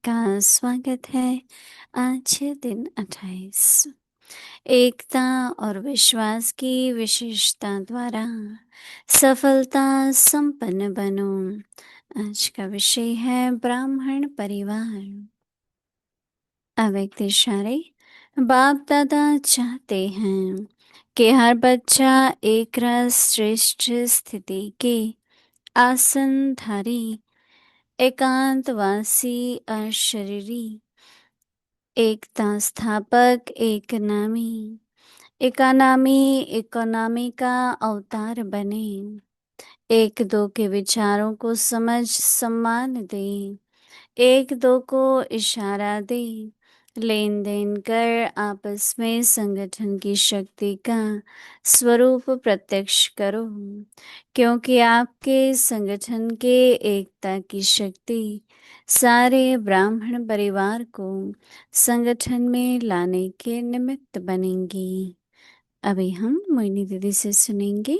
आपका स्वागत है। आज है दिन 28। एकता और विश्वास की विशेषता द्वारा सफलता संपन्न बनो। आज का विषय है ब्राह्मण परिवार। अव्यक्त इशारे। बाप दादा चाहते हैं कि हर बच्चा एक रस श्रेष्ठ स्थिति के आसनधारी, एकांतवासी, अशरीरी, एकता स्थापक, एक नामी, एकानामी, इकोनॉमी का अवतार बने। एक दो के विचारों को समझ सम्मान दे, एक दो को इशारा दे, लेन देन कर आपस में संगठन की शक्ति का स्वरूप प्रत्यक्ष करो, क्योंकि आपके संगठन के एकता की शक्ति सारे ब्राह्मण परिवार को संगठन में लाने के निमित्त बनेंगी। अभी हम मोहिनी दीदी से सुनेंगे।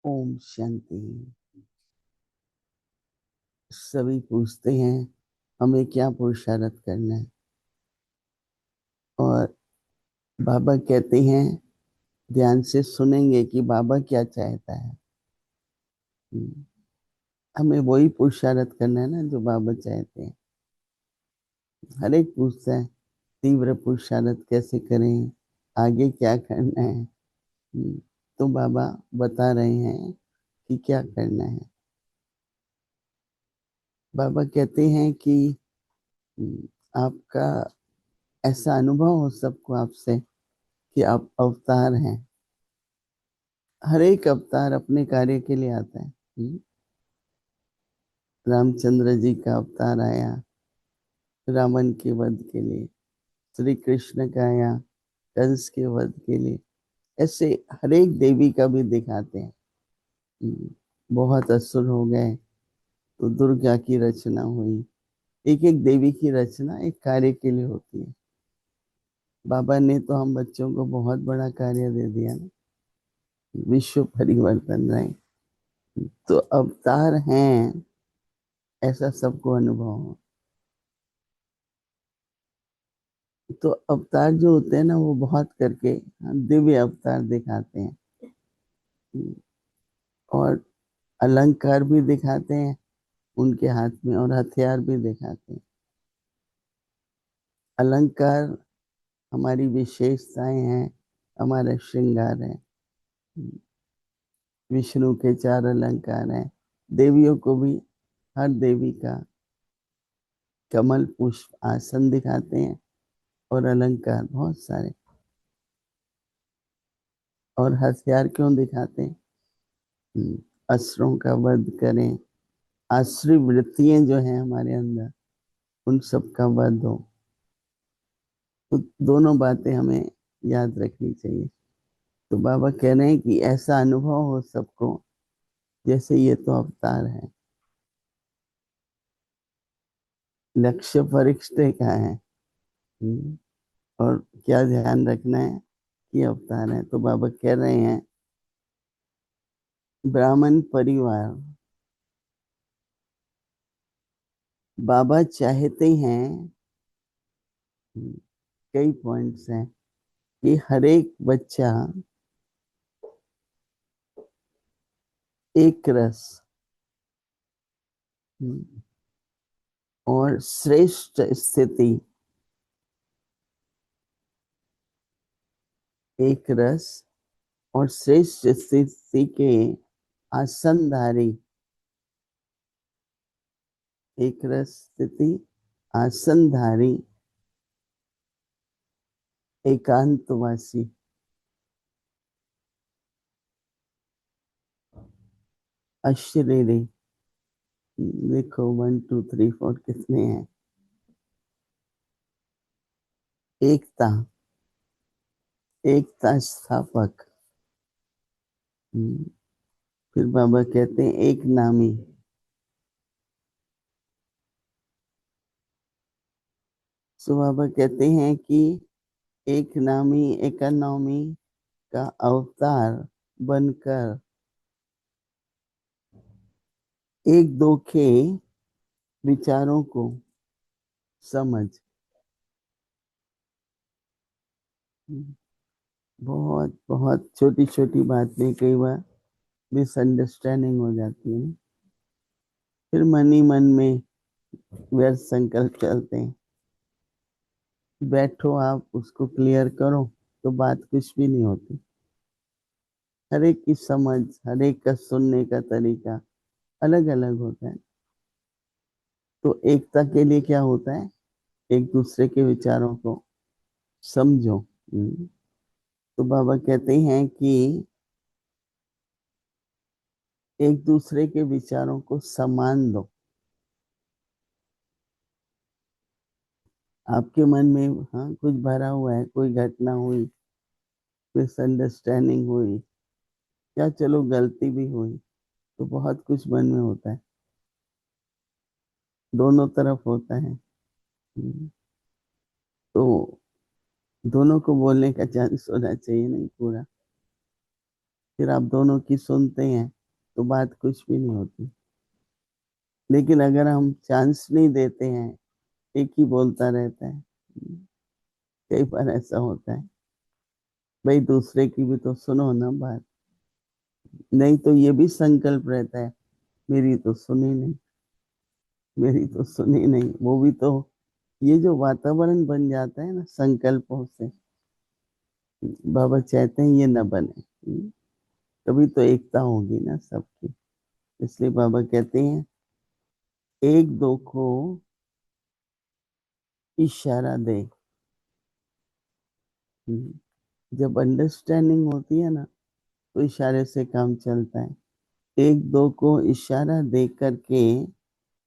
ओम शांति। सभी पूछते हैं हमें क्या पुरुषार्थ करना है, और बाबा कहते हैं ध्यान से सुनेंगे कि बाबा क्या चाहता है। हमें वही पुरुषार्थ करना है ना जो बाबा चाहते हैं। हर एक पूछता है तीव्र पुरुषार्थ कैसे करें, आगे क्या करना है। तो बाबा बता रहे हैं कि क्या करना है। बाबा कहते हैं कि आपका ऐसा अनुभव हो सबको आपसे कि आप अवतार हैं। हर एक अवतार अपने कार्य के लिए आता है। रामचंद्र जी का अवतार आया रावण के वध के लिए, श्री कृष्ण का आया कंस के वध के लिए। ऐसे हर एक देवी का भी दिखाते हैं। बहुत असुर हो गए तो दुर्गा की रचना हुई। एक एक देवी की रचना एक कार्य के लिए होती है। बाबा ने तो हम बच्चों को बहुत बड़ा कार्य दे दिया ना, विश्व परिवर्तन। राय तो अवतार हैं, ऐसा सबको अनुभव हो। तो अवतार जो होते हैं ना वो बहुत करके दिव्य अवतार दिखाते हैं, और अलंकार भी दिखाते हैं उनके हाथ में, और हथियार भी दिखाते हैं। अलंकार हमारी विशेषताएं हैं, हमारा श्रृंगार है। विष्णु के 4 अलंकार हैं, देवियों को भी हर देवी का कमल पुष्प आसन दिखाते हैं, और अलंकार बहुत सारे। और हथियार क्यों दिखाते हैं? असुरों का वध करें, आश्री वृत्तियां जो हैं हमारे अंदर उन सब का वध हो। तो दोनों बातें हमें याद रखनी चाहिए। तो बाबा कह रहे हैं कि ऐसा अनुभव हो सबको जैसे ये तो अवतार है। लक्ष्य फरिश्ते का है। और क्या ध्यान रखना है कि अवतार है। तो बाबा कह रहे हैं ब्राह्मण परिवार, बाबा चाहते हैं, कई पॉइंट्स हैं कि हर एक बच्चा एक रस और श्रेष्ठ स्थिति, एक रस और श्रेष्ठ स्थिति के आसनधारी, एक रस स्थिति आसनधारी, एकांतवासी, अशरीरी। देखो 1 2 3 4 कितने हैं? एकता, एकता स्थापक। फिर बाबा कहते हैं एक नामी। सो बाबा कहते हैं कि एक नामी इकोनॉमी का अवतार बनकर एक दो के विचारों को समझ। बहुत बहुत छोटी छोटी बात में कई बार मिसअंडरस्टैंडिंग हो जाती है। फिर मन ही मन में व्यर्थ संकल्प चलते हैं। बैठो आप उसको क्लियर करो तो बात कुछ भी नहीं होती। हर एक की समझ, हर एक का सुनने का तरीका अलग अलग होता है। तो एकता के लिए क्या होता है? एक दूसरे के विचारों को समझो। तो बाबा कहते हैं कि एक दूसरे के विचारों को सम्मान दो। आपके मन में हाँ कुछ भरा हुआ है, कोई घटना हुई, मिसअंडरस्टैंडिंग हुई, या चलो गलती भी हुई, तो बहुत कुछ मन में होता है, दोनों तरफ होता है। तो दोनों को बोलने का चांस होना चाहिए, नहीं पूरा। फिर आप दोनों की सुनते हैं तो बात कुछ भी नहीं होती। लेकिन अगर हम चांस नहीं देते हैं, एक ही बोलता रहता है, कई बार ऐसा होता है। भाई दूसरे की भी तो सुनो ना बात। नहीं तो ये भी संकल्प रहता है, मेरी तो सुनी नहीं, मेरी तो सुनी नहीं। वो भी तो, ये जो वातावरण बन जाता है ना संकल्पों से, बाबा चाहते हैं ये न बने। तभी तो एकता होगी ना सबकी। इसलिए बाबा कहते हैं एक दो को इशारा दे। जब अंडरस्टैंडिंग होती है ना तो इशारे से काम चलता है। एक दो को इशारा दे करके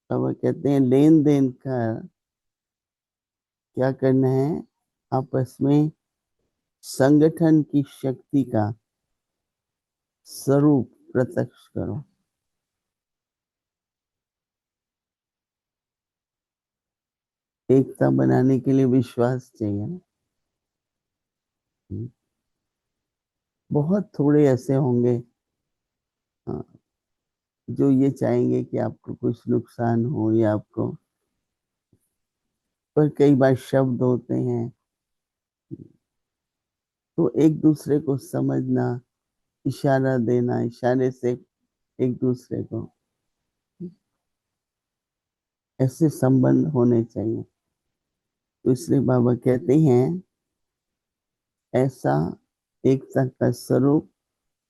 बाबा कहते हैं लेन देन कर क्या करना है? आपस में संगठन की शक्ति का स्वरूप प्रत्यक्ष करो। एकता बनाने के लिए विश्वास चाहिए ना। बहुत थोड़े ऐसे होंगे, हाँ, जो ये चाहेंगे कि आपको कुछ नुकसान हो या आपको। पर कई बार शब्द होते हैं, तो एक दूसरे को समझना, इशारा देना, इशारे से एक दूसरे को, ऐसे संबंध होने चाहिए। तो इसलिए बाबा कहते हैं ऐसा एकता का स्वरूप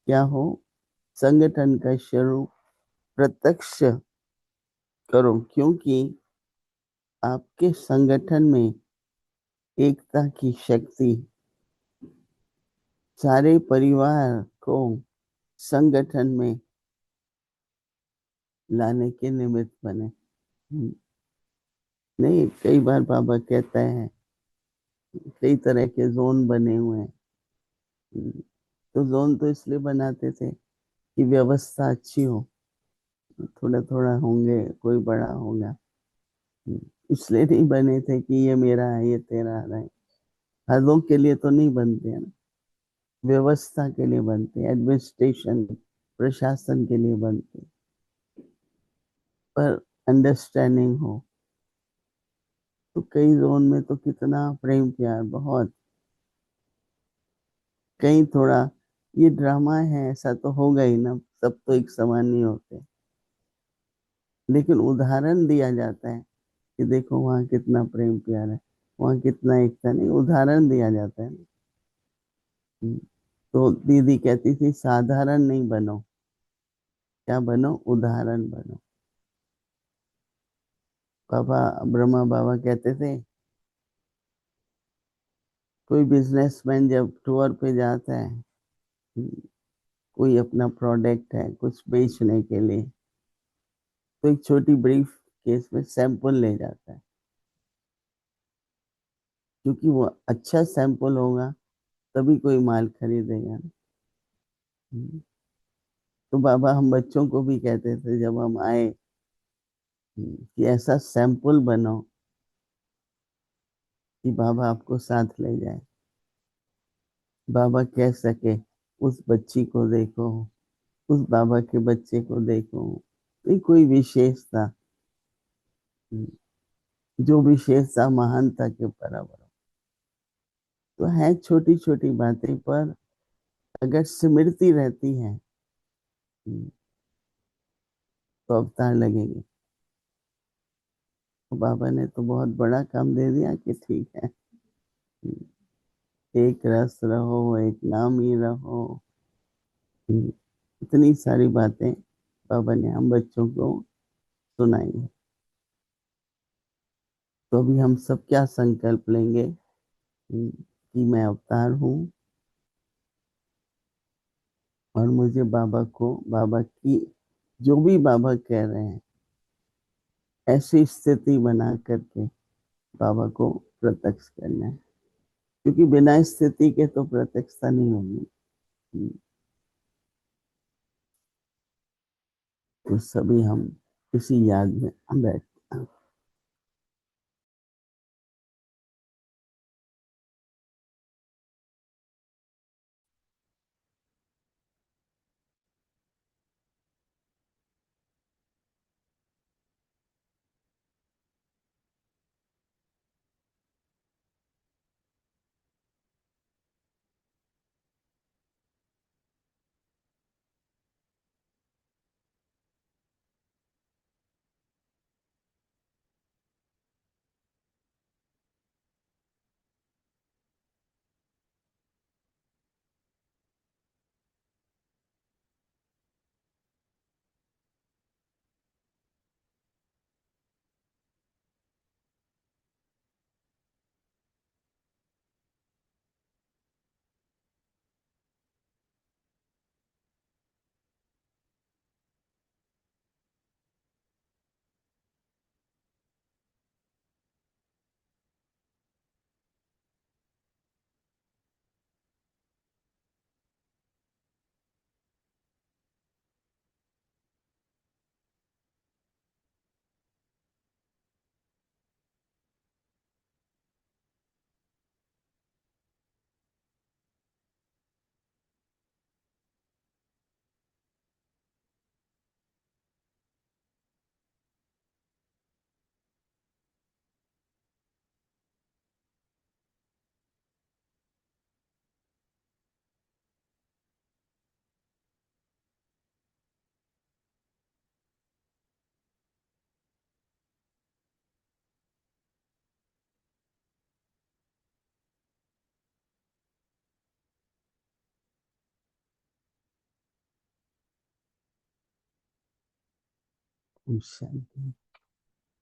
क्या हो? संगठन का स्वरूप प्रत्यक्ष करो, क्योंकि आपके संगठन में एकता की शक्ति सारे परिवार को संगठन में लाने के निमित्त बने। नहीं, कई बार बाबा कहता है कई तरह के जोन बने हुए हैं। तो जोन तो इसलिए बनाते थे कि व्यवस्था अच्छी हो, थोड़ा थोड़ा होंगे, कोई बड़ा होगा। इसलिए नहीं बने थे कि ये मेरा है ये तेरा है। हदों के लिए तो नहीं बनते हैं ना, व्यवस्था के लिए बनते हैं, एडमिनिस्ट्रेशन, प्रशासन के लिए बनते हैं। पर अंडरस्टैंडिंग हो तो कई जोन में तो कितना प्रेम प्यार, बहुत। कहीं थोड़ा ये ड्रामा है, ऐसा तो होगा ही ना, सब तो एक समान नहीं होते। लेकिन उदाहरण दिया जाता है कि देखो वहाँ कितना प्रेम प्यार है, वहाँ कितना एकता, नहीं उदाहरण दिया जाता है ना। तो दीदी कहती थी साधारण नहीं बनो, क्या बनो? उदाहरण बनो। पापा ब्रह्मा बाबा कहते थे कोई बिजनेसमैन जब टूर पे जाता है, कोई अपना प्रोडक्ट है कुछ बेचने के लिए, तो एक छोटी ब्रीफ केस में सैंपल ले जाता है, क्योंकि वो अच्छा सैंपल होगा तभी कोई माल खरीदेगा ना। हम्म। तो बाबा हम बच्चों को भी कहते थे जब हम आए, कि ऐसा सैंपल बनाओ कि बाबा आपको साथ ले जाए, बाबा कह सके उस बच्ची को देखो, उस बाबा के बच्चे को देखो। ये कोई विशेषता, जो विशेषता महानता के बराबर हो। तो है छोटी छोटी बातें, पर अगर स्मृति रहती है तो अवतार लगेंगे। तो बाबा ने तो बहुत बड़ा काम दे दिया कि ठीक है, एक रस रहो, एक नाम ही रहो। इतनी सारी बातें बाबा ने हम बच्चों को सुनाई है। तो अभी हम सब क्या संकल्प लेंगे, कि मैं अवतार हूँ और मुझे बाबा को, बाबा की, जो भी बाबा कह रहे हैं, ऐसी स्थिति बना करके बाबा को प्रत्यक्ष करना है, क्योंकि बिना स्थिति के तो प्रत्यक्षता नहीं होगी। तो सभी हम इसी याद में हम बैठ। शांति।